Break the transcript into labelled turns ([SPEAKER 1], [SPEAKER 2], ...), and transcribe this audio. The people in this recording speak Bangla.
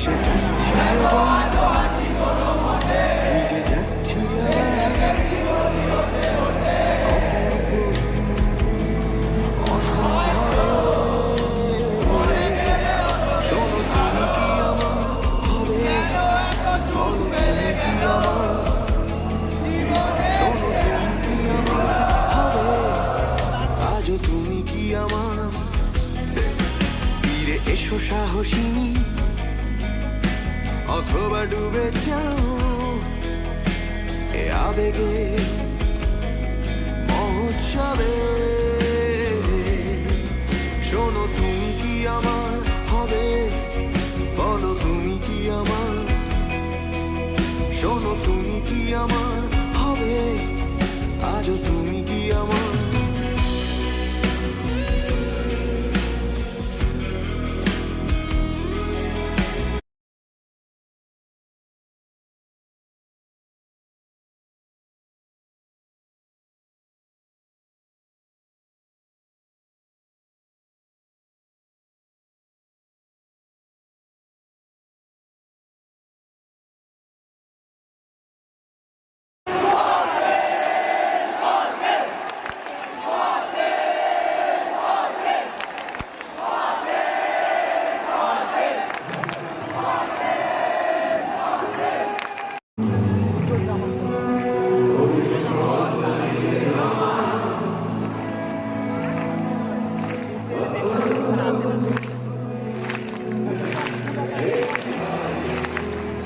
[SPEAKER 1] এসে যাচ্ছি ভিজে যাচ্ছি এক অপূর্ব অসম্ভব। শোনো তুমি কি আমার হবে, বলো তুমি কি আমার, শোনো তুমি কি আমার হবে, আজও তুমি কি আমার। তীরে এসো সাহসিনী, অথবা ডুবে যাও এ আবেগে মহোৎসবে। শোনো তুমি কি আমার হবে, বলো তুমি কি আমার, শোনো তুমি কি আমার হবে, আজও তুমি